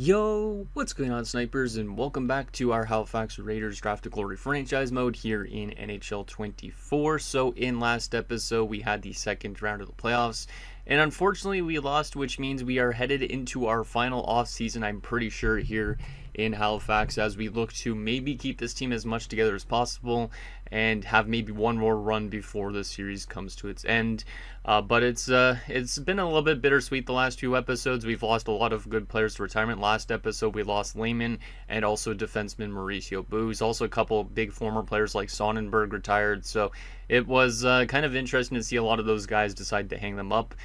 Yo, what's going on, snipers, and welcome back to our Halifax Raiders Draft to Glory franchise mode here in NHL 24. So in last episode, we had the second round of the playoffs, and unfortunately we lost, which means we are headed into our final offseason, I'm pretty sure, here in Halifax, as we look to maybe keep this team as much together as possible and have maybe one more run before the series comes to its end. But it's been a little bit bittersweet the last few episodes. We've lost a lot of good players to retirement. Last episode we lost Lehman and also defenseman Mauricio Booz. Also a couple big former players like Sonnenberg retired. So it was kind of interesting to see a lot of those guys decide to hang them up.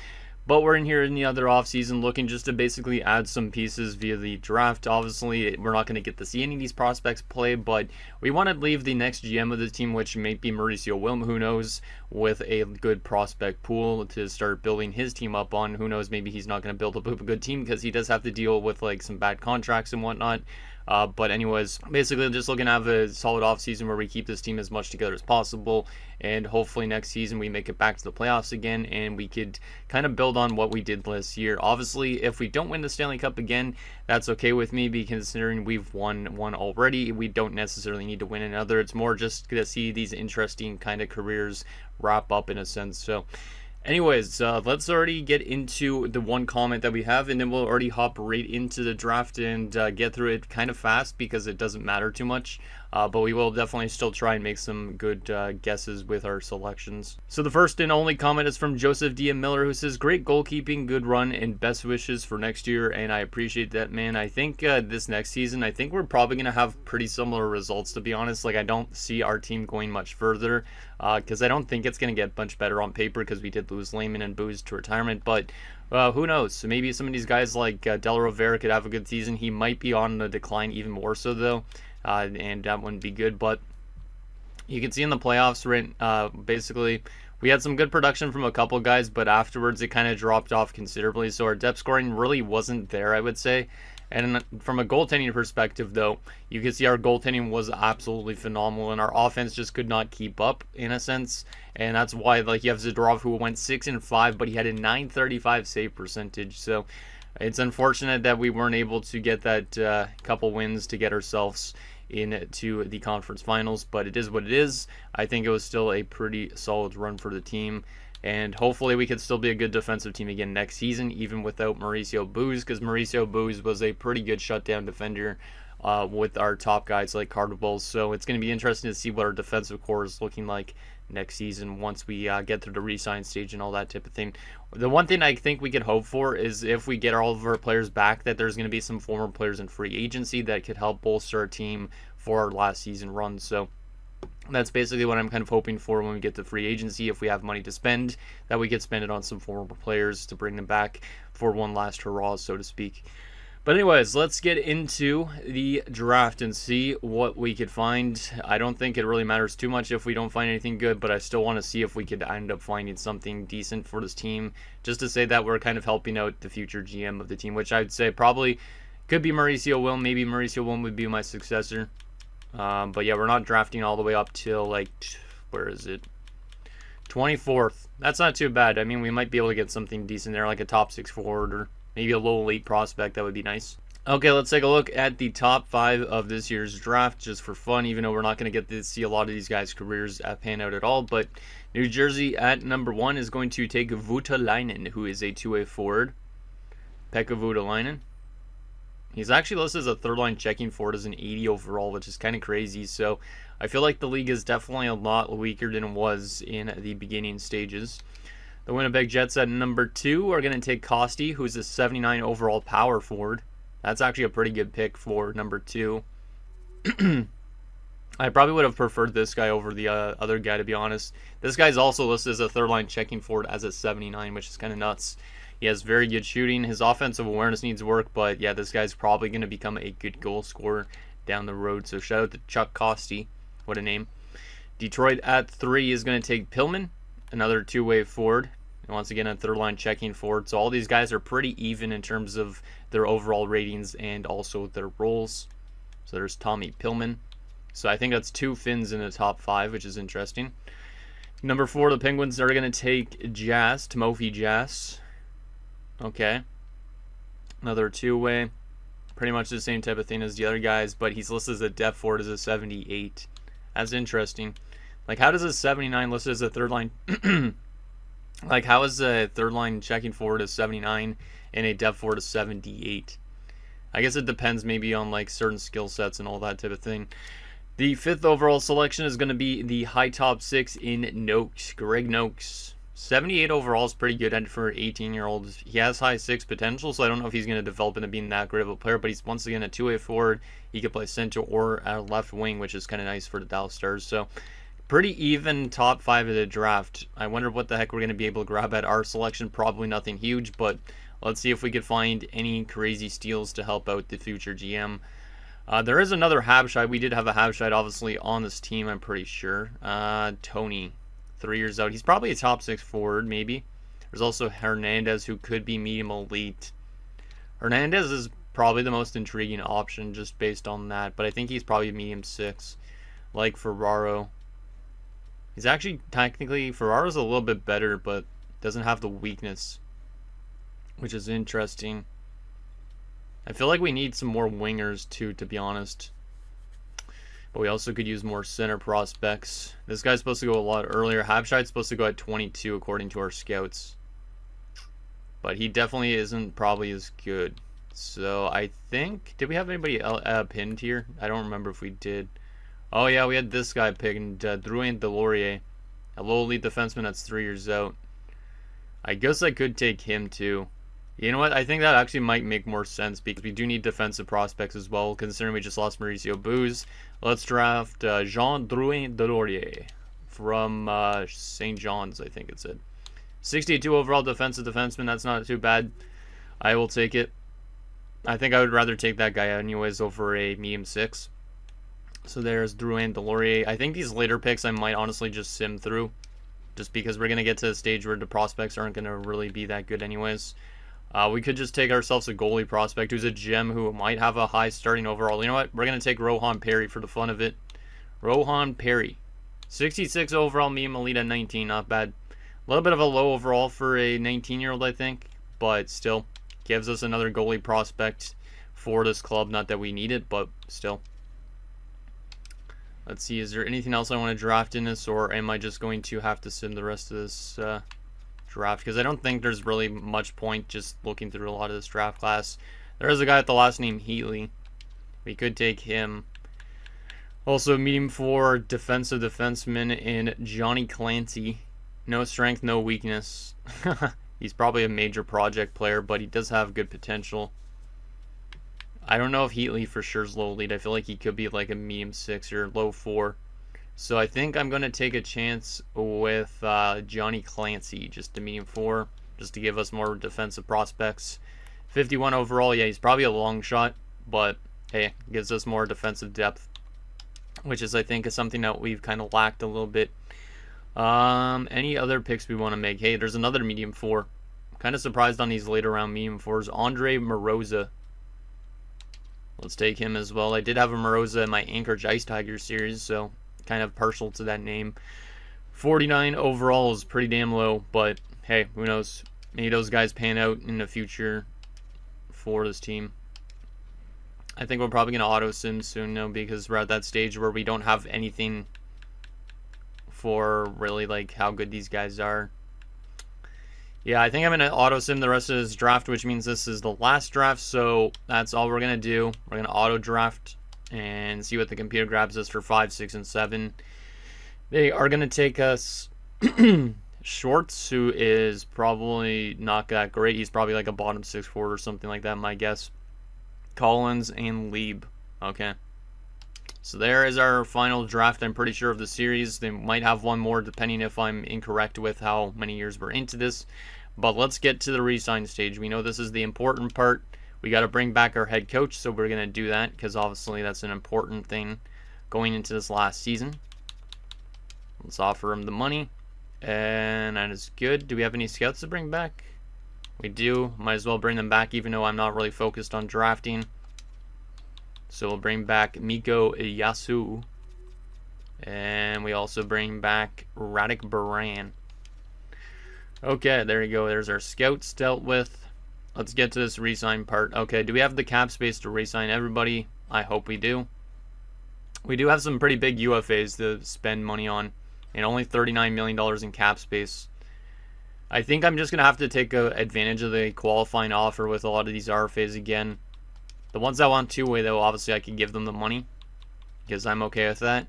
But we're in here in the other offseason looking just to basically add some pieces via the draft. Obviously, we're not going to get to see any of these prospects play, but we want to leave the next GM of the team, which may be Mauricio Wilm, who knows, with a good prospect pool to start building his team up on. Who knows, maybe he's not going to build up a good team because he does have to deal with like some bad contracts and whatnot. But anyways, basically just looking to have a solid offseason where we keep this team as much together as possible, and hopefully next season we make it back to the playoffs again and we could kind of build on what we did last year. Obviously, if we don't win the Stanley Cup again, that's okay with me, because considering we've won one already, we don't necessarily need to win another. It's more just to see these interesting kind of careers wrap up in a sense. So anyways, let's already get into the one comment that we have, and then we'll already hop right into the draft and get through it kind of fast because it doesn't matter too much. But we will definitely still try and make some good guesses with our selections. So the first and only comment is from Joseph D. Miller, who says, "Great goalkeeping, good run, and best wishes for next year." And I appreciate that, man. I think this next season, I think we're probably going to have pretty similar results, to be honest. Like, I don't see our team going much further because I don't think it's going to get much better on paper because we did lose Lehman and Booz to retirement. But who knows? So maybe some of these guys like Del Rivera could have a good season. He might be on the decline even more so, though. And that wouldn't be good, but you can see in the playoffs, right, basically, we had some good production from a couple guys, but afterwards it kind of dropped off considerably, so our depth scoring really wasn't there, I would say. And from a goaltending perspective, though, you can see our goaltending was absolutely phenomenal, and our offense just could not keep up, in a sense. And that's why, like, you have Zadorov, who went 6-5, but he had a .935 save percentage, so it's unfortunate that we weren't able to get that couple wins to get ourselves into the conference finals, but it is what it is. I think it was still a pretty solid run for the team, and hopefully we could still be a good defensive team again next season, even without Mauricio Booz, because Mauricio Booz was a pretty good shutdown defender with our top guys like Cardinals. So it's going to be interesting to see what our defensive core is looking like next season once we get through the re-sign stage and all that type of thing. The one thing I think we could hope for is if we get all of our players back, that there's going to be some former players in free agency that could help bolster our team for our last season run. So that's basically what I'm kind of hoping for when we get to free agency. If we have money to spend, that we could spend it on some former players to bring them back for one last hurrah, so to speak. But anyways, let's get into the draft and see what we could find. I don't think it really matters too much if we don't find anything good, but I still want to see if we could end up finding something decent for this team, just to say that we're kind of helping out the future GM of the team, which I'd say probably could be Mauricio Wilm. Maybe Mauricio Wilm would be my successor. But yeah, we're not drafting all the way up till, like, where is it? 24th. That's not too bad. I mean, we might be able to get something decent there, like a top 6 forward or maybe a low elite prospect. That would be nice. Okay, let's take a look at the top 5 of this year's draft, just for fun, even though we're not going to get to see a lot of these guys' careers pan out at all. But New Jersey at number 1 is going to take Voutilainen, who is a two-way forward. Pekka Voutilainen. He's actually listed as a third-line checking forward as an 80 overall, which is kind of crazy. So I feel like the league is definitely a lot weaker than it was in the beginning stages. The Winnipeg Jets at number 2 are going to take Costi, who's a 79 overall power forward. That's actually a pretty good pick for number 2. I probably would have preferred this guy over the other guy, to be honest. This guy's also listed as a third-line checking forward as a 79, which is kind of nuts. He has very good shooting. His offensive awareness needs work, but yeah, this guy's probably going to become a good goal scorer down the road. So shout out to Chuck Costi. What a name. Detroit at 3 is going to take Pillman, another two-way forward. And once again, a third-line checking forward. So all these guys are pretty even in terms of their overall ratings and also their roles. So there's Tommy Pillman. So I think that's 2 Finns in the top 5, which is interesting. Number 4, the Penguins are going to take Jazz, Timofey Jazz. Okay. Another two-way. Pretty much the same type of thing as the other guys, but he's listed as a depth forward as a 78. That's interesting. Like, how does a 79 listed as a third line? Like, how is a third line checking forward a 79 and a depth forward a 78? I guess it depends maybe on like certain skill sets and all that type of thing. The 5th overall selection is going to be the high top 6 in Noakes, Greg Noakes. 78 overall is pretty good for 18-year-olds. He has high 6 potential, so I don't know if he's going to develop into being that great of a player, but he's once again a two-way forward. He could play center or at left wing, which is kind of nice for the Dallas Stars. So pretty even top 5 of the draft. I wonder what the heck we're going to be able to grab at our selection. Probably nothing huge, but let's see if we could find any crazy steals to help out the future GM. There is another Habscheid. We did have a Habscheid, obviously, on this team, I'm pretty sure. Tony, 3 years out. He's probably a top 6 forward, maybe. There's also Hernandez, who could be medium elite. Hernandez is probably the most intriguing option just based on that, but I think he's probably medium 6, like Ferraro. He's actually, technically, Ferraro's a little bit better, but doesn't have the weakness, which is interesting. I feel like we need some more wingers too, to be honest. But we also could use more center prospects. This guy's supposed to go a lot earlier. Habscheid's supposed to go at 22 according to our scouts. But he definitely isn't probably as good. So I think, did we have anybody pinned here? I don't remember if we did. Oh yeah, we had this guy pinned, Drouin Delorier. A low elite defenseman that's 3 years out. I guess I could take him too. You know what? I think that actually might make more sense because we do need defensive prospects as well, considering we just lost Mauricio Booz. Let's draft Jean Drouin Delorier from St. John's, I think it said. 62 overall defensive defenseman. That's not too bad. I will take it. I think I would rather take that guy anyways over a medium 6. So there's Drouin Delorier. I think these later picks I might honestly just sim through, just because we're going to get to the stage where the prospects aren't going to really be that good anyways. We could just take ourselves a goalie prospect who's a gem who might have a high starting overall. You know what? We're going to take Rohan Perry for the fun of it. Rohan Perry. 66 overall, medium elite at 19. Not bad. A little bit of a low overall for a 19-year-old, I think. But still, gives us another goalie prospect for this club. Not that we need it, but still. Let's see. Is there anything else I want to draft in this? Or am I just going to have to sim the rest of this draft? Because I don't think there's really much point just looking through a lot of this draft class. There is a guy with the last name Heatley. We could take him. Also, medium 4 defensive defenseman in Johnny Clancy. No strength, no weakness. He's probably a major project player, but he does have good potential. I don't know if Heatley for sure is low elite. I feel like he could be like a medium 6 or low 4. So I think I'm going to take a chance with Johnny Clancy, just a medium 4, just to give us more defensive prospects. 51 overall, yeah, he's probably a long shot, but hey, gives us more defensive depth, which is, I think, is something that we've kind of lacked a little bit. Any other picks we want to make? Hey, there's another medium 4. I'm kind of surprised on these later round medium 4s. Andre Moroza. Let's take him as well. I did have a Moroza in my Anchorage Ice Tigers series, so kind of partial to that name. 49 overall is pretty damn low, but hey, who knows? Maybe those guys pan out in the future for this team. I think we're probably going to auto sim soon now because we're at that stage where we don't have anything for really like how good these guys are. Yeah, I think I'm going to auto sim the rest of this draft, which means this is the last draft, so that's all we're going to do. We're going to auto draft and see what the computer grabs us for 5, 6, and 7. They are going to take us Schwartz, who is probably not that great. He's probably like a bottom 6 forward or something like that, my guess. Collins and Lieb. Okay. So there is our final draft, I'm pretty sure, of the series. They might have one more, depending if I'm incorrect with how many years we're into this. But let's get to the re-sign stage. We know this is the important part. We got to bring back our head coach, so we're going to do that because obviously that's an important thing going into this last season. Let's offer him the money, and that is good. Do we have any scouts to bring back? We do. Might as well bring them back, even though I'm not really focused on drafting. So we'll bring back Mikko Yasu, and we also bring back Radek Baran. Okay, there you go. There's our scouts dealt with. let's get to this re-sign part. Okay, do we have the cap space to re-sign everybody? I hope we do. We do have some pretty big UFAs to spend money on, and only $39 million in cap space. I think I'm just going to have to take advantage of the qualifying offer with a lot of these RFAs again. The ones that want two-way, though, obviously I can give them the money, because I'm okay with that.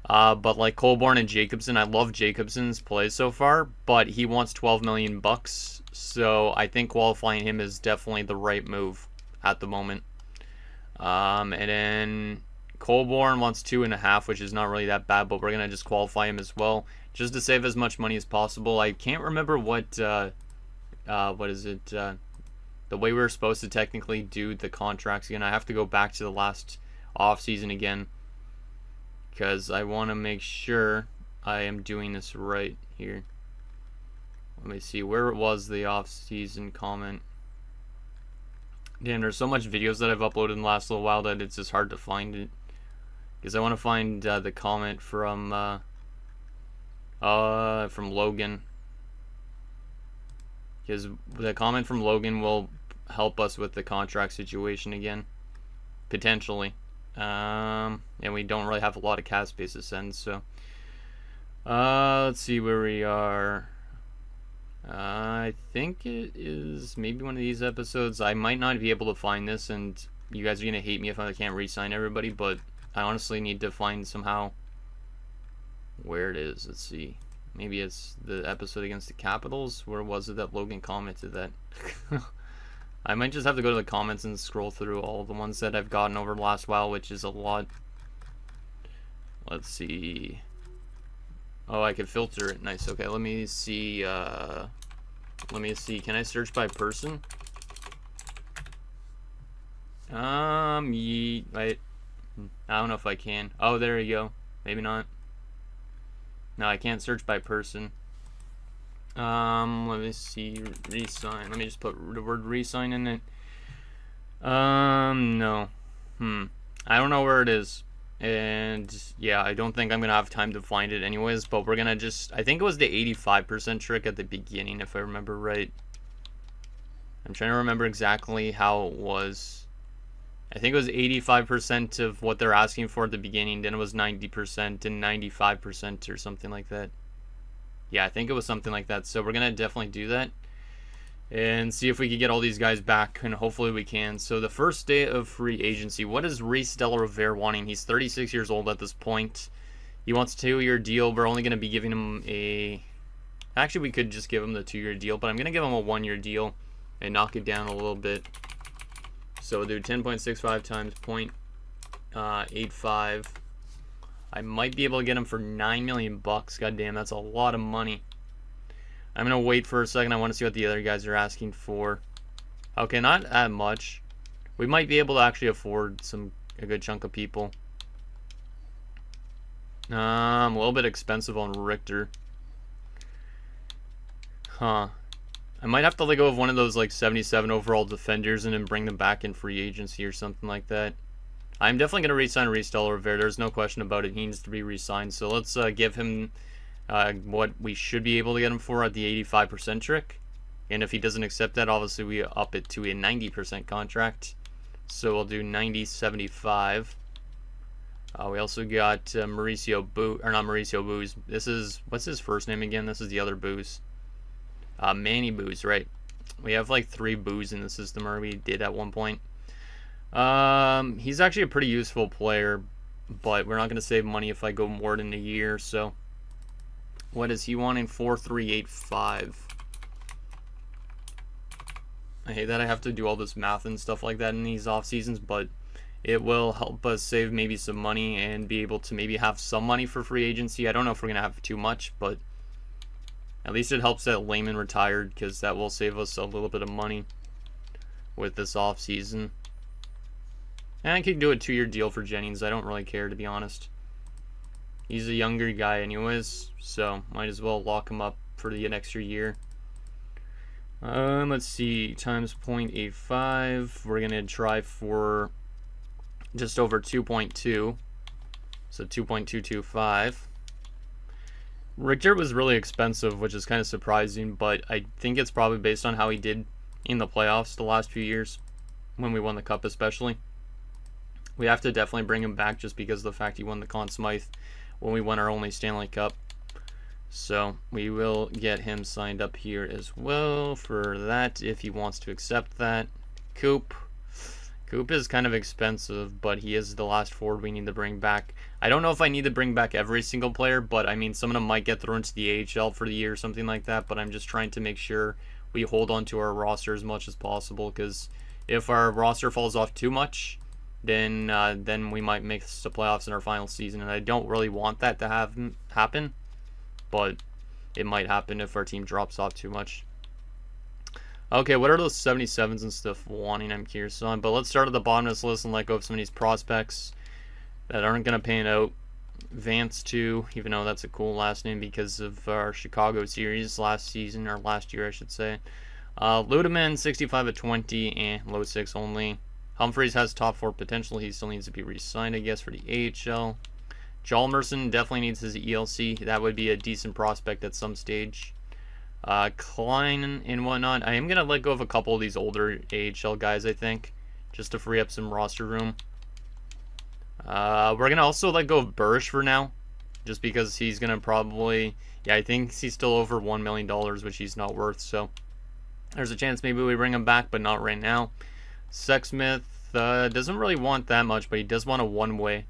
But like Colborne and Jacobson, I love Jacobson's plays so far, but he wants $12 million bucks, so I think qualifying him is definitely the right move at the moment. And then Colborne wants 2.5, which is not really that bad, but we're gonna just qualify him as well, just to save as much money as possible. I can't remember what is it? The way we were supposed to technically do the contracts again. I have to go back to the last offseason again, because I want to make sure I am doing this right here. Let me see, where was the off-season comment? Damn, there's so much videos that I've uploaded in the last little while that it's just hard to find it. Because I want to find the comment from Logan. Because the comment from Logan will help us with the contract situation again. Potentially. And we don't really have a lot of cap space to send, so let's see where we are. I think it is maybe one of these episodes. I might not be able to find this, and you guys are gonna hate me if I can't re-sign everybody, but I honestly need to find somehow where it is. Let's see, maybe it's the episode against the Capitals. Where was it that Logan commented that? I might just have to go to the comments and scroll through all the ones that I've gotten over the last while, which is a lot. Let's see. Oh, I could filter it. Nice. Okay, let me see. Can I search by person? I don't know if I can. Oh, there you go. Maybe not. No, I can't search by person. Let me see, re-sign. Let me just put the word re-sign in it. No. I don't know where it is. And yeah, I don't think I'm gonna have time to find it anyways, but we're gonna just, I think it was the 85% trick at the beginning, if I remember right. I'm trying to remember exactly how it was. I think it was 85% of what they're asking for at the beginning, then it was 90% and 95% or something like that. Yeah, I think it was something like that. So we're going to definitely do that and see if we can get all these guys back, and hopefully we can. So the first day of free agency, what is Reese Delarivere wanting? He's 36 years old at this point. He wants a 2-year deal. We're only going to be giving him a... Actually, we could just give him the 2-year deal, but I'm going to give him a 1-year deal and knock it down a little bit. So we'll do 10.65 times 0.85. I might be able to get him for $9 million bucks. God damn, that's a lot of money. I'm gonna wait for a second. I want to see what the other guys are asking for. Okay, not that much. We might be able to actually afford a good chunk of people. A little bit expensive on Richter. Huh. I might have to let go of one of those like 77 overall defenders and then bring them back in free agency or something like that. I'm definitely going to re-sign Reese Delarivere. There's no question about it. He needs to be re-signed. So let's give him what we should be able to get him for at the 85% trick. And if he doesn't accept that, obviously we up it to a 90% contract. So we'll do 90.75. We also got Mauricio Boo, or not Mauricio Booze. This is, what's his first name again? This is the other Booze. Manny Booze, right? We have like 3 Boos in the system, or we did at one point. He's actually a pretty useful player, but we're not going to save money if I go more than a year. So what is he wanting? 4.385. I hate that I have to do all this math and stuff like that in these off seasons, but it will help us save maybe some money and be able to maybe have some money for free agency. I don't know if we're going to have too much, but at least it helps that Layman retired, because that will save us a little bit of money with this off season. And I could do a 2-year deal for Jennings. I don't really care, to be honest. He's a younger guy anyways, so might as well lock him up for the extra year. Let's see, times 0.85. We're going to try for just over 2.2. So 2.225. Richter was really expensive, which is kind of surprising, but I think it's probably based on how he did in the playoffs the last few years, when we won the Cup especially. We have to definitely bring him back just because of the fact he won the Conn Smythe when we won our only Stanley Cup. So we will get him signed up here as well for that if he wants to accept that. Coop is kind of expensive, but he is the last forward we need to bring back. I don't know if I need to bring back every single player, but I mean, some of them might get thrown to the AHL for the year or something like that, but I'm just trying to make sure we hold on to our roster as much as possible, because if our roster falls off too much, then we might miss the playoffs in our final season, and I don't really want that to happen, but it might happen if our team drops off too much. Okay, what are those 77s and stuff wanting? I'm curious on. But let's start at the bottom of this list and let go of some of these prospects that aren't going to pan out. Vance, too, even though that's a cool last name because of our Chicago series last season, or last year, I should say. Ludeman, 65 at 20, and low 6 only. Humphreys has top 4 potential. He still needs to be re-signed, I guess, for the AHL. Hjalmarsson definitely needs his ELC. That would be a decent prospect at some stage. Klein and whatnot. I am going to let go of a couple of these older AHL guys, I think, just to free up some roster room. We're going to also let go of Burrish for now, just because he's going to probably, yeah, I think he's still over $1 million, which he's not worth, so there's a chance maybe we bring him back, but not right now. Sexsmith doesn't really want that much, but he does want a one-way,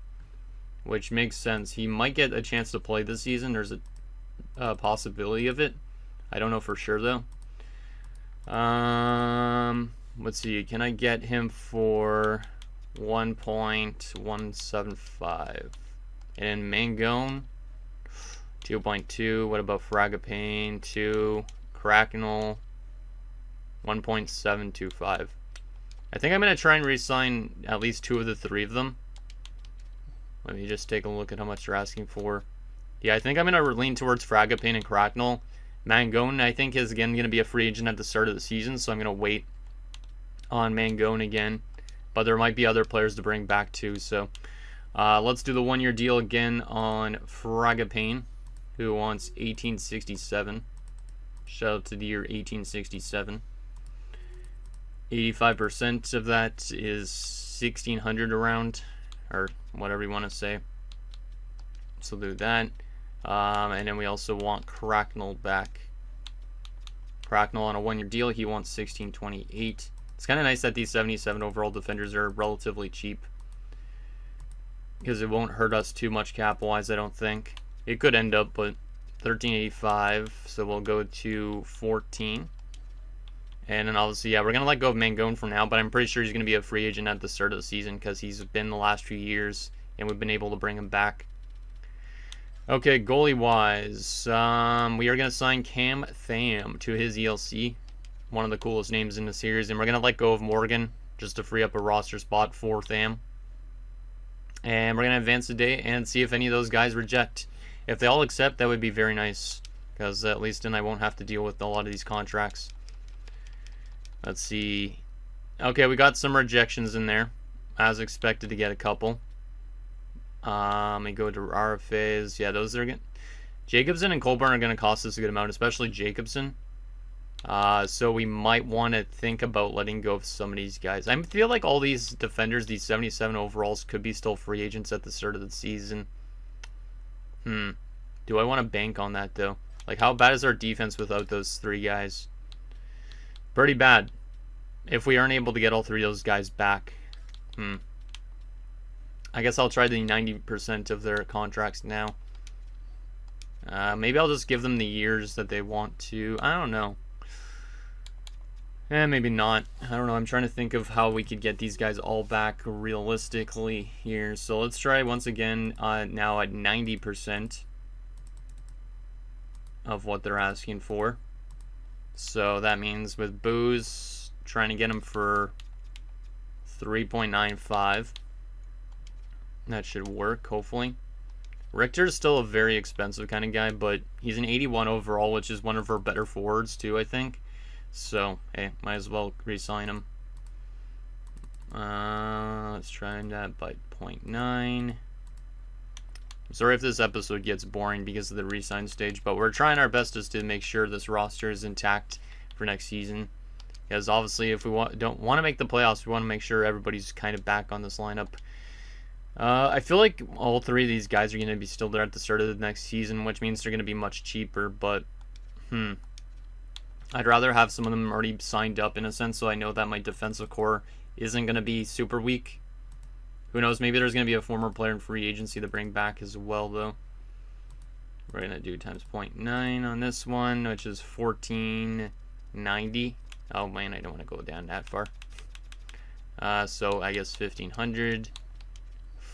which makes sense. He might get a chance to play this season. There's a possibility of it. I don't know for sure, though. Let's see. Can I get him for 1.175? And Mangone, 2.2. What about Fragapane? 2. Cracknell, 1.725. I think I'm going to try and re-sign at least 2 of the 3 of them. Let me just take a look at how much they're asking for. Yeah, I think I'm going to lean towards Fragapane and Cracknell. Mangone, I think, is again going to be a free agent at the start of the season, so I'm going to wait on Mangone again. But there might be other players to bring back too, so let's do the 1-year deal again on Fragapane, who wants 1867. Shout out to the year 1867. 85% of that is 1600 around, or whatever you want to say. So do that. And then we also want Cracknell back. Cracknell on a 1-year deal, he wants 1628. It's kind of nice that these 77 overall defenders are relatively cheap, because it won't hurt us too much cap-wise, I don't think. It could end up, but 1385, so we'll go to 14. And then obviously, yeah, we're going to let go of Mangone for now, but I'm pretty sure he's going to be a free agent at the start of the season, because he's been the last few years, and we've been able to bring him back. Okay, goalie-wise, we are going to sign Cam Tham to his ELC, one of the coolest names in the series, and we're going to let go of Morgan just to free up a roster spot for Tham. And we're going to advance the day and see if any of those guys reject. If they all accept, that would be very nice, because at least then I won't have to deal with a lot of these contracts. Let's see. Okay, we got some rejections in there, as expected to get a couple. We go to RFAs. Yeah, those are good. Jacobson and Colburn are going to cost us a good amount, especially Jacobson. So we might want to think about letting go of some of these guys. I feel like all these defenders, these 77 overalls, could be still free agents at the start of the season. Do I want to bank on that, though? Like, how bad is our defense without those 3 guys? Pretty bad. If we aren't able to get all 3 of those guys back. I guess I'll try the 90% of their contracts now. Maybe I'll just give them the years that they want to. I don't know. Maybe not. I don't know. I'm trying to think of how we could get these guys all back realistically here. So let's try once again now at 90% of what they're asking for. So that means with Booze, trying to get him for 3.95. That should work, hopefully. Richter's still a very expensive kind of guy, but he's an 81 overall, which is one of our better forwards too, I think. So, hey, might as well re-sign him. Let's try that by 0.9. I'm sorry if this episode gets boring because of the re-sign stage, but we're trying our best just to make sure this roster is intact for next season. Because obviously if we don't want to make the playoffs, we want to make sure everybody's kind of back on this lineup. I feel like all three of these guys are going to be still there at the start of the next season, which means they're going to be much cheaper, but I'd rather have some of them already signed up in a sense, so I know that my defensive core isn't going to be super weak. Who knows, maybe there's going to be a former player in free agency to bring back as well, though. We're going to do times 0.9 on this one, which is 1490. Oh man, I don't want to go down that far. So I guess 1500.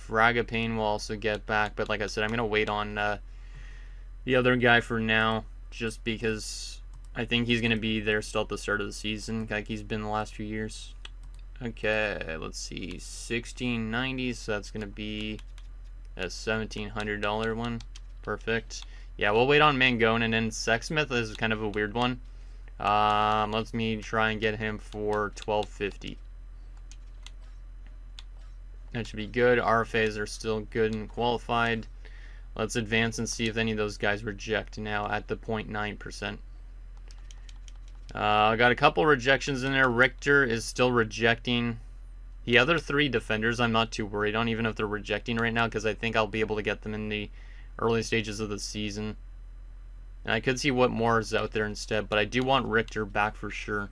Fragapane will also get back, but like I said, I'm going to wait on the other guy for now, just because I think he's going to be there still at the start of the season, like he's been the last few years. Okay, let's see, 1690, so that's going to be a $1,700 one. Perfect. Yeah, we'll wait on Mangone, and then Sexsmith is kind of a weird one. Let me try and get him for $1,250. That should be good. RFAs are still good and qualified. Let's advance and see if any of those guys reject now at the 0.9%. I got a couple rejections in there. Richter is still rejecting. The other three defenders I'm not too worried on, even if they're rejecting right now, because I think I'll be able to get them in the early stages of the season. And I could see what more is out there instead, but I do want Richter back for sure.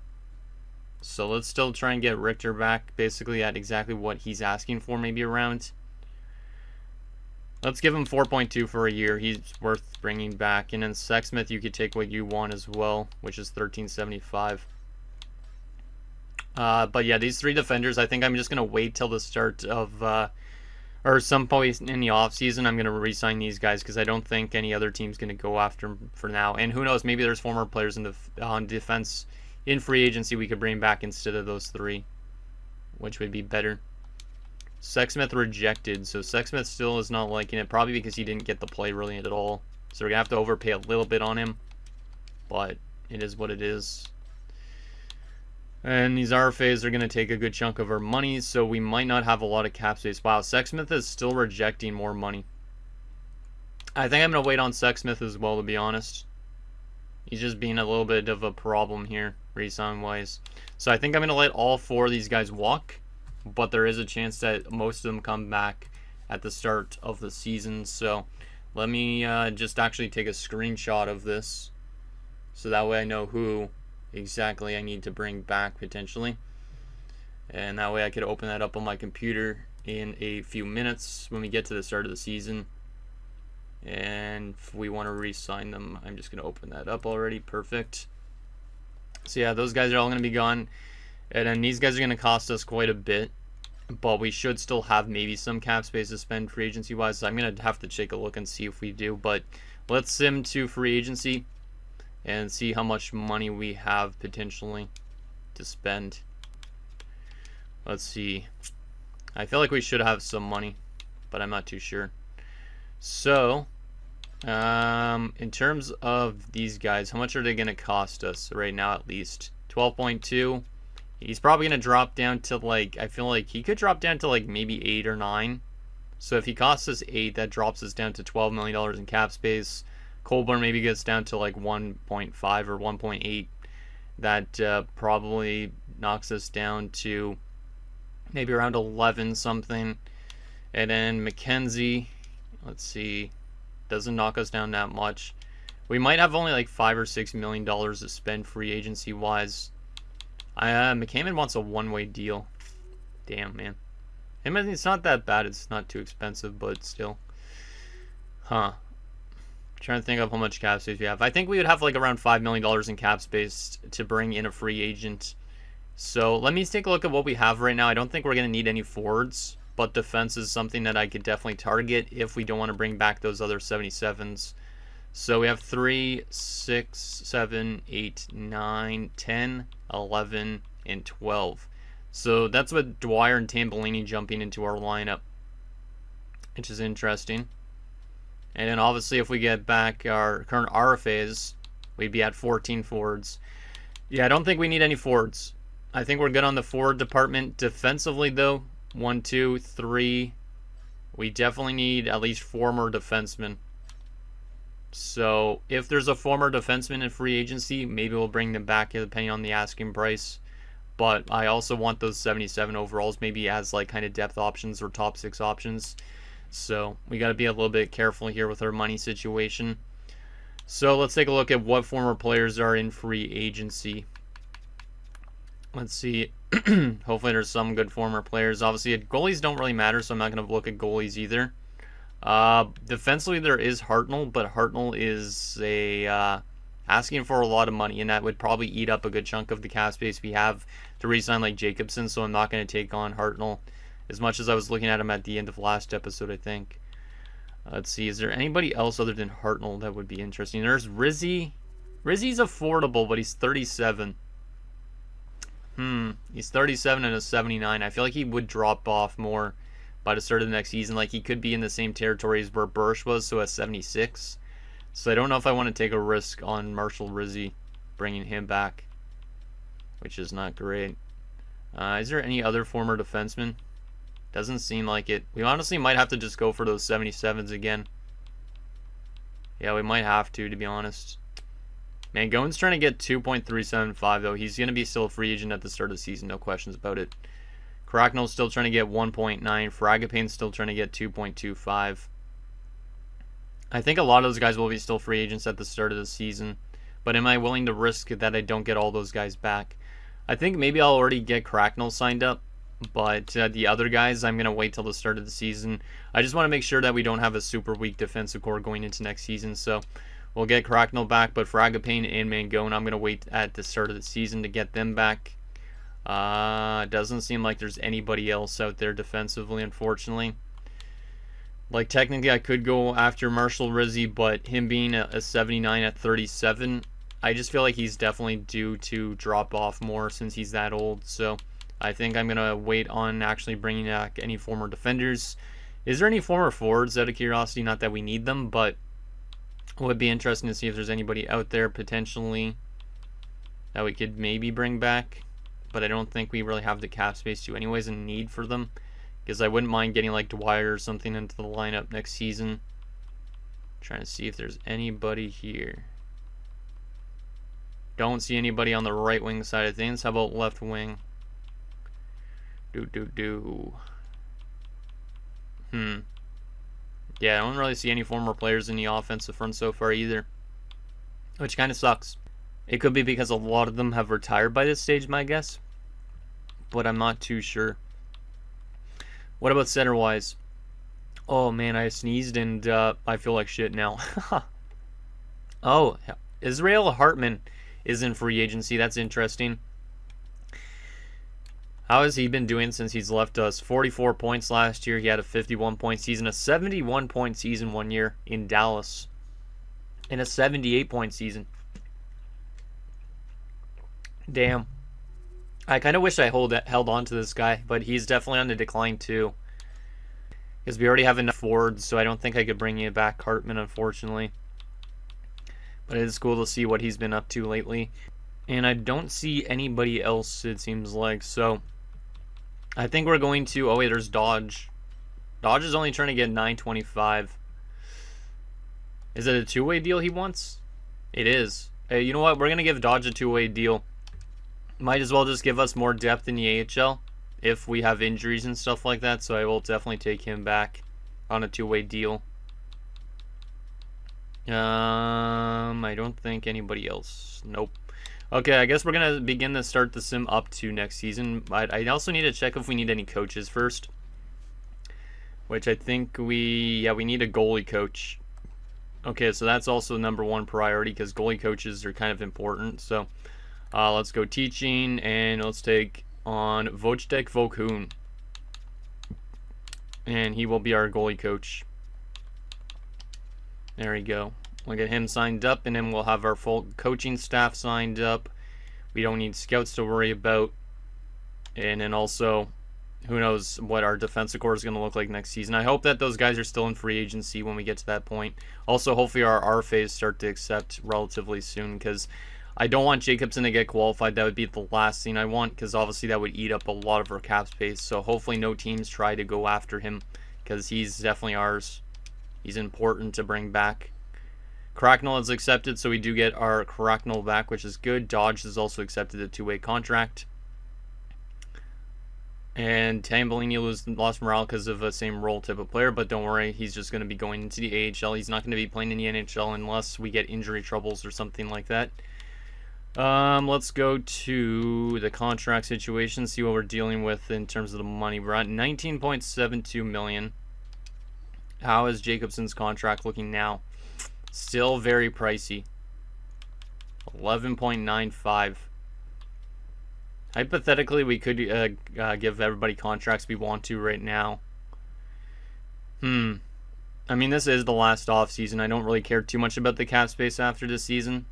So let's still try and get Richter back basically at exactly what he's asking for, maybe around. Let's give him 4.2 for a year. He's worth bringing back. And then Sexsmith, you could take what you want as well, which is $1,375. But yeah, these three defenders, I think I'm just going to wait till the start of, or some point in the offseason, I'm going to re-sign these guys because I don't think any other team's going to go after them for now. And who knows, maybe there's former players in the on defense in free agency we could bring back instead of those three, which would be better. Sexsmith rejected, so Sexsmith still is not liking it, probably because he didn't get the play really at all. So we're going to have to overpay a little bit on him, but it is what it is. And these RFAs are going to take a good chunk of our money, so we might not have a lot of cap space. Wow, Sexsmith is still rejecting more money. I think I'm going to wait on Sexsmith as well, to be honest. He's just being a little bit of a problem here, re-sign-wise. So I think I'm going to let all four of these guys walk, but there is a chance that most of them come back at the start of the season. So let me just actually take a screenshot of this, so that way I know who exactly I need to bring back potentially, and that way I could open that up on my computer in a few minutes when we get to the start of the season. And if we want to re-sign them, I'm just going to open that up already. Perfect. So yeah, those guys are all going to be gone, and then these guys are going to cost us quite a bit, but we should still have maybe some cap space to spend free agency wise. So I'm going to have to take a look and see if we do, but let's sim to free agency and see how much money we have potentially to spend. Let's see. I feel like we should have some money, but I'm not too sure. So, in terms of these guys, how much are they going to cost us right now at least? 12.2. He's probably going to drop down to like, I feel like he could drop down to like maybe 8 or 9. So if he costs us 8, that drops us down to $12 million in cap space. Colburn maybe gets down to like 1.5 or 1.8. That probably knocks us down to maybe around 11 something. And then McKenzie, let's see, doesn't knock us down that much. We might have only like $5 or $6 million to spend free agency wise. McCammon wants a one-way deal. Damn, man. I mean, it's not that bad. It's not too expensive, but still. Huh. Trying to think of how much cap space we have. I think we would have like around $5 million in cap space to bring in a free agent. So let me take a look at what we have right now. I don't think we're going to need any forwards, but defense is something that I could definitely target if we don't want to bring back those other 77s. So we have 3, 6, 7, 8, 9, 10, 11, and 12. So that's with Dwyer and Tambellini jumping into our lineup, which is interesting. And then obviously if we get back our current RFAs, we'd be at 14 forwards. Yeah, I don't think we need any forwards. I think we're good on the forward department. Defensively though, 1, 2, 3. We definitely need at least 4 more defensemen. So if there's a former defenseman in free agency, maybe we'll bring them back depending on the asking price. but I also want those 77 overalls maybe as like kind of depth options or top 6 options. So we got to be a little bit careful here with our money situation. So let's take a look at what former players are in free agency. Let's see. Hopefully there's some good former players. Obviously, goalies don't really matter, so I'm not going to look at goalies either. Defensively, there is Hartnell, but Hartnell is asking for a lot of money, and that would probably eat up a good chunk of the cap space we have to re-sign like Jacobson, so I'm not going to take on Hartnell as much as I was looking at him at the end of last episode, I think. Let's see, is there anybody else other than Hartnell that would be interesting? There's Rizzy. Rizzy's affordable, but he's 37. He's 37 and a 79. I feel like he would drop off more by the start of the next season. Like, he could be in the same territories where Bursch was, so at 76. So I don't know if I want to take a risk on Marshall Rizzy, bringing him back, which is not great. Is there any other former defenseman? Doesn't seem like it. We honestly might have to just go for those 77s again. Yeah, we might have to be honest. Mangone's trying to get 2.375, though. He's going to be still a free agent at the start of the season, no questions about it. Cracknell's still trying to get 1.9. Fragapane's still trying to get 2.25. I think a lot of those guys will be still free agents at the start of the season. But am I willing to risk that I don't get all those guys back? I think maybe I'll already get Cracknell signed up. But the other guys, I'm going to wait till the start of the season. I just want to make sure that we don't have a super weak defensive core going into next season. So we'll get Cracknell back, but Fragapane and Mangone, I'm going to wait at the start of the season to get them back. Doesn't seem like there's anybody else out there defensively, unfortunately. Like, technically, I could go after Marshall Rizzy, but him being a 79 at 37, I just feel like he's definitely due to drop off more since he's that old. So I think I'm going to wait on actually bringing back any former defenders. Is there any former forwards, out of curiosity? Not that we need them, but it would be interesting to see if there's anybody out there potentially that we could maybe bring back. But I don't think we really have the cap space to anyways and need for them. Because I wouldn't mind getting like Dwyer or something into the lineup next season. Trying to see if there's anybody here. Don't see anybody on the right wing side of things. How about left wing? Yeah, I don't really see any former players in the offensive front so far either, which kind of sucks. It could be because a lot of them have retired by this stage, my guess, but I'm not too sure. What about center-wise? Oh man, I sneezed and I feel like shit now. Oh, Israel Hartman is in free agency. That's interesting. How has he been doing since he's left us? 44 points last year. He had a 51-point season, a 71-point season one year in Dallas, and a 78-point season. Damn. I kind of wish I held on to this guy, but he's definitely on the decline too. Because we already have enough forwards, so I don't think I could bring you back Hartman, unfortunately. But it is cool to see what he's been up to lately. And I don't see anybody else, it seems like, so I think we're going to... Oh, wait, there's Dodge. Dodge is only trying to get 925. Is it a two-way deal he wants? It is. Hey, you know what? We're going to give Dodge a two-way deal. Might as well just give us more depth in the AHL if we have injuries and stuff like that, so I will definitely take him back on a two-way deal. I don't think anybody else. Nope. Okay, I guess we're going to begin to start the sim up to next season. I also need to check if we need any coaches first. Which I think we need a goalie coach. Okay, so that's also number one priority because goalie coaches are kind of important. So let's go teaching and let's take on Wojtek Vokun. And he will be our goalie coach. There we go. We'll get him signed up, and then we'll have our full coaching staff signed up. We don't need scouts to worry about. And then also, who knows what our defensive core is going to look like next season. I hope that those guys are still in free agency when we get to that point. Also, hopefully our RFAs start to accept relatively soon, because I don't want Jacobson to get qualified. That would be the last thing I want, because obviously that would eat up a lot of our cap space. So hopefully no teams try to go after him, because he's definitely ours. He's important to bring back. Cracknell is accepted, so we do get our Cracknell back, which is good. Dodge has also accepted a two-way contract. And Tambellini lost morale because of a same role type of player, but don't worry, he's just going to be going into the AHL. He's not going to be playing in the NHL unless we get injury troubles or something like that. Let's go to the contract situation, see what we're dealing with in terms of the money. We're at $19.72 million. How is Jacobson's contract looking now? Still very pricey. 11.95. Hypothetically, we could give everybody contracts we want to right now. I mean, this is the last offseason. I don't really care too much about the cap space after this season.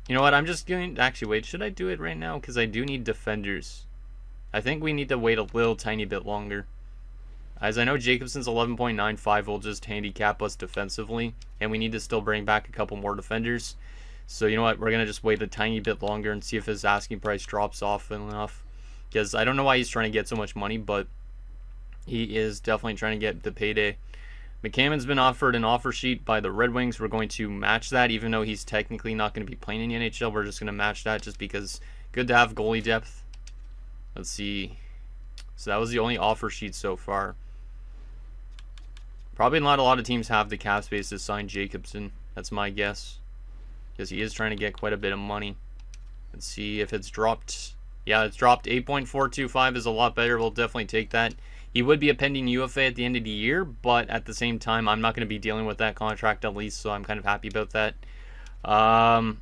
You know what? I'm just going to... Actually, wait. Should I do it right now? Because I do need defenders. I think we need to wait a little tiny bit longer. As I know, Jacobson's 11.95 will just handicap us defensively. And we need to still bring back a couple more defenders. So, you know what? We're going to just wait a tiny bit longer and see if his asking price drops off enough. Because I don't know why he's trying to get so much money, but he is definitely trying to get the payday. McCammon's been offered an offer sheet by the Red Wings. We're going to match that, even though he's technically not going to be playing in the NHL. We're just going to match that just because good to have goalie depth. Let's see. So that was the only offer sheet so far. Probably not a lot of teams have the cap space to sign Jacobson. That's my guess. Because he is trying to get quite a bit of money. Let's see if it's dropped. Yeah, it's dropped. 8.425 is a lot better. We'll definitely take that. He would be a pending UFA at the end of the year, but at the same time, I'm not going to be dealing with that contract at least, so I'm kind of happy about that. Colborne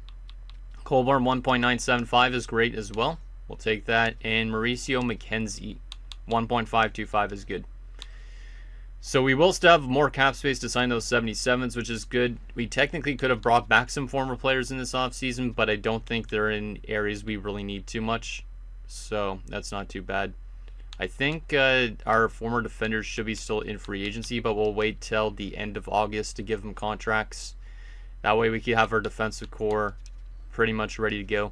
1.975 is great as well. We'll take that. And Mauricio McKenzie 1.525 is good. So we will still have more cap space to sign those 77s, which is good. We technically could have brought back some former players in this offseason, but I don't think they're in areas we really need too much. So that's not too bad. I think our former defenders should be still in free agency, but we'll wait till the end of August to give them contracts. That way we can have our defensive core pretty much ready to go.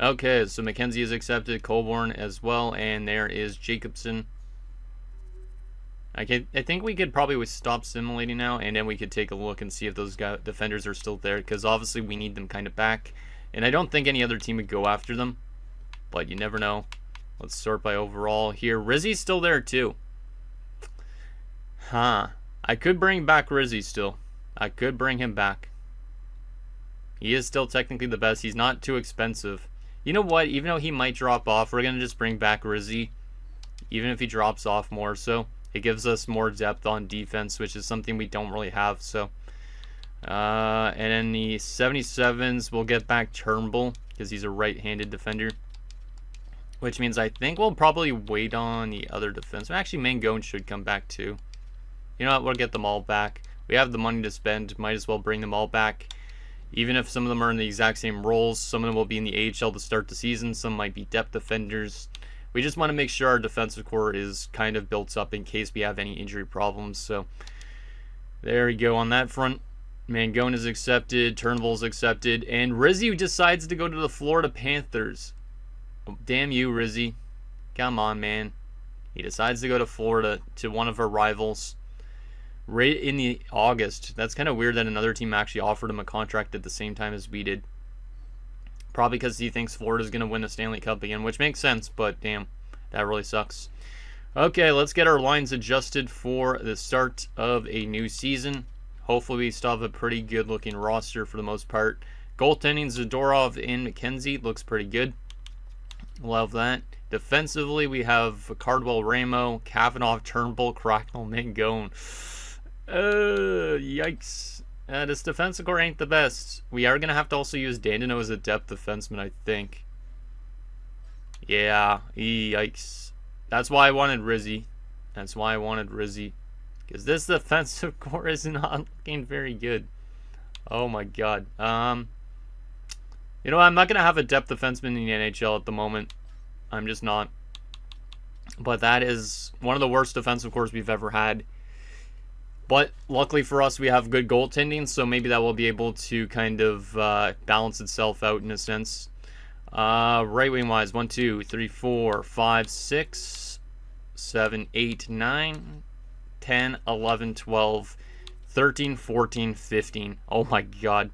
Okay, so McKenzie is accepted, Colborne as well, and there is Jacobson. I think we could probably stop simulating now, and then we could take a look and see if those defenders are still there, because obviously we need them kind of back. And I don't think any other team would go after them, but you never know. Let's sort by overall here. Rizzy's still there too. I could bring back Rizzy still. I could bring him back. He is still technically the best. He's not too expensive. You know what? Even though he might drop off, we're going to just bring back Rizzy. Even if he drops off more so. It gives us more depth on defense, which is something we don't really have. So, and then the 77s, we'll get back Turnbull because he's a right-handed defender. Which means I think we'll probably wait on the other defense. Actually, Mangone should come back too. You know what? We'll get them all back. We have the money to spend. Might as well bring them all back. Even if some of them are in the exact same roles. Some of them will be in the AHL to start the season. Some might be depth defenders. We just want to make sure our defensive core is kind of built up in case we have any injury problems. So there we go on that front. Mangone is accepted. Turnbull's accepted. And Rizzy decides to go to the Florida Panthers. Damn you, Rizzy. Come on, man. He decides to go to Florida, to one of our rivals. Right in the August. That's kind of weird that another team actually offered him a contract at the same time as we did. Probably because he thinks Florida's going to win the Stanley Cup again, which makes sense, but damn, that really sucks. Okay, let's get our lines adjusted for the start of a new season. Hopefully we still have a pretty good-looking roster for the most part. Goaltending, Zadorov and McKenzie looks pretty good. Love that. Defensively, we have Cardwell Ramo, Kavanaugh, Turnbull, Cracknell, Mangone. Yikes. This defensive core ain't the best. We are going to have to also use Dandino as a depth defenseman, I think. Yeah, yikes. That's why I wanted Rizzy. That's why I wanted Rizzy. Because this defensive core is not looking very good. Oh my god. You know, I'm not going to have a depth defenseman in the NHL at the moment. I'm just not. But that is one of the worst defensive cores we've ever had. But luckily for us, we have good goaltending, so maybe that will be able to kind of balance itself out in a sense. Right wing wise, 1, 2, 3, 4, 5, 6, 7, 8, 9, 10, 11, 12, 13, 14, 15. Oh my god.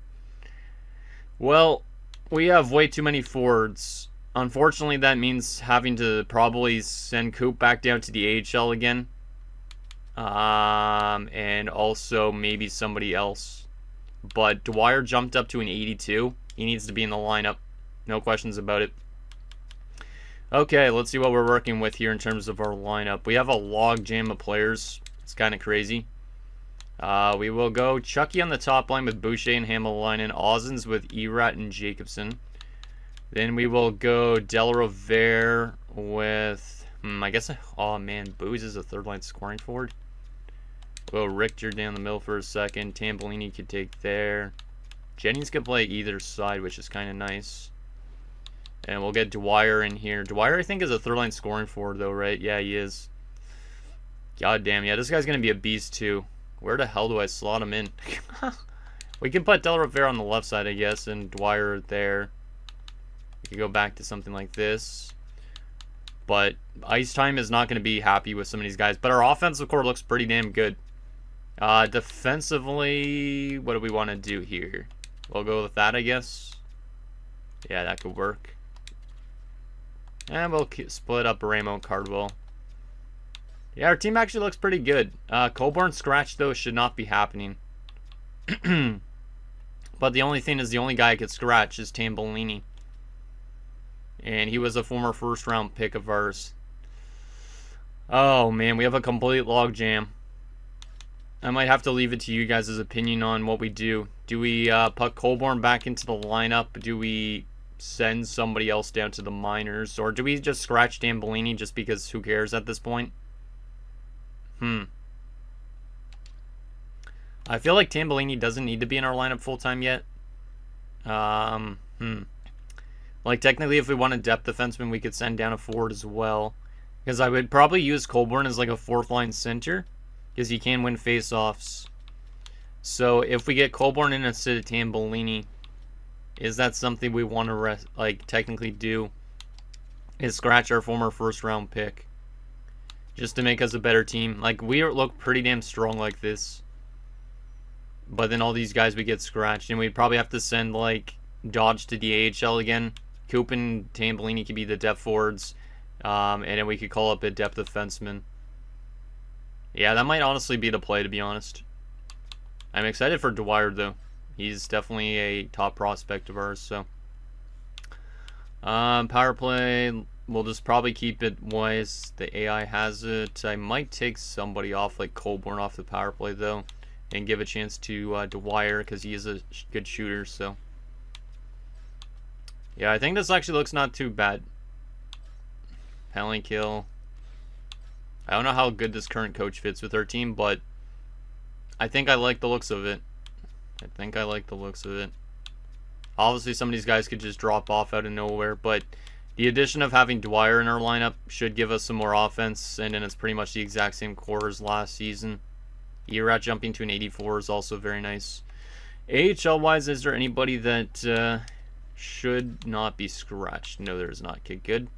Well, we have way too many forwards. Unfortunately, that means having to probably send Coop back down to the AHL again. And also maybe somebody else. But Dwyer jumped up to an 82. He needs to be in the lineup. No questions about it. Okay, let's see what we're working with here in terms of our lineup. We have a log jam of players. It's kind of crazy. We will go Chucky on the top line with Boucher and Hamalainen. Ozens with Erat and Jacobson. Then we will go Delrovere with... I guess... Oh, man. Booze is a third-line scoring forward. We'll Richter down the middle for a second. Tambellini could take there. Jennings could play either side, which is kind of nice. And we'll get Dwyer in here. Dwyer, I think, is a third-line scoring forward, though, right? Yeah, he is. God damn, yeah, this guy's going to be a beast, too. Where the hell do I slot him in? We can put Delrovere on the left side, I guess, and Dwyer there. We could go back to something like this. But Ice Time is not going to be happy with some of these guys. But our offensive core looks pretty damn good. Defensively, what do we want to do here? We'll go with that, I guess. Yeah, that could work. And we'll split up Ramo and Cardwell. Yeah, our team actually looks pretty good. Coburn scratch, though, should not be happening. But the only thing is the only guy I could scratch is Tambellini. And he was a former first-round pick of ours. Oh, man, we have a complete logjam. I might have to leave it to you guys' opinion on what we do. Do we put Coburn back into the lineup? Do we send somebody else down to the minors? Or do we just scratch Tambellini just because who cares at this point? I feel like Tambellini doesn't need to be in our lineup full-time yet. Like, technically, if we want a depth defenseman, we could send down a forward as well. Because I would probably use Coburn as, like, a fourth-line center. Because he can win face-offs. So, if we get Coburn in instead of Tambellini, is that something we want to, like, technically do? Is scratch our former first-round pick. Just to make us a better team. Like, we look pretty damn strong like this. But then all these guys we get scratched. And we'd probably have to send, like, Dodge to the AHL again. Coop and Tambellini could be the depth forwards. And then we could call up a depth defenseman. Yeah, that might honestly be the play, to be honest. I'm excited for Dwyer, though. He's definitely a top prospect of ours, so. Power play, we'll just probably keep it as the AI has it. I might take somebody off, like Coburn off the power play, though. And give a chance to Dwyer, because he is a good shooter, so. Yeah, I think this actually looks not too bad. Penalty kill. I don't know how good this current coach fits with our team, but I think I like the looks of it. Obviously, some of these guys could just drop off out of nowhere, but the addition of having Dwyer in our lineup should give us some more offense, and then it's pretty much the exact same core as last season. Erat jumping to an 84 is also very nice. AHL-wise, is there anybody that should not be scratched? No, there is not. Okay, good.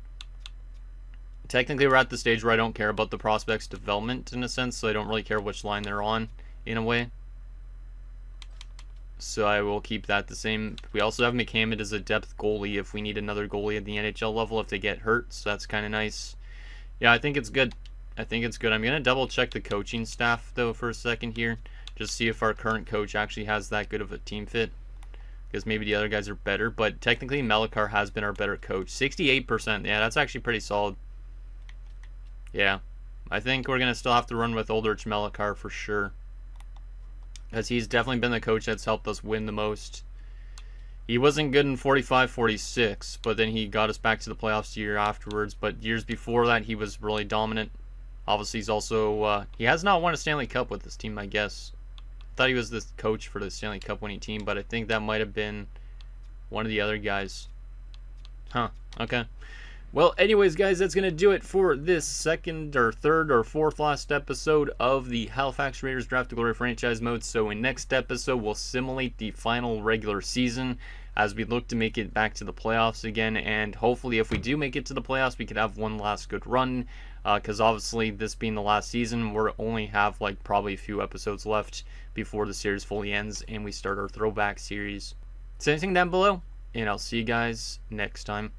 Technically, we're at the stage where I don't care about the prospects' development, in a sense, so I don't really care which line they're on, in a way. So I will keep that the same. We also have McCammon as a depth goalie if we need another goalie at the NHL level if they get hurt, so that's kind of nice. Yeah, I think it's good. I'm going to double check the coaching staff, though, for a second here. Just see if our current coach actually has that good of a team fit. Because maybe the other guys are better. But technically, Melekar has been our better coach. 68%. Yeah, that's actually pretty solid. Yeah. I think we're going to still have to run with Oldrich Melekar for sure. Because he's definitely been the coach that's helped us win the most. He wasn't good in 45-46, but then he got us back to the playoffs the year afterwards. But years before that, he was really dominant. Obviously, he's also... he has not won a Stanley Cup with this team, I guess. I thought he was the coach for the Stanley Cup winning team, but I think that might have been one of the other guys. Huh, okay. Well, anyways, guys, that's going to do it for this second or third or fourth last episode of the Halifax Raiders Draft to Glory franchise mode. So in next episode, we'll simulate the final regular season as we look to make it back to the playoffs again. And hopefully, if we do make it to the playoffs, we could have one last good run. Because obviously, this being the last season, we'll only have like probably a few episodes left before the series fully ends and we start our throwback series. Say anything down below, and I'll see you guys next time.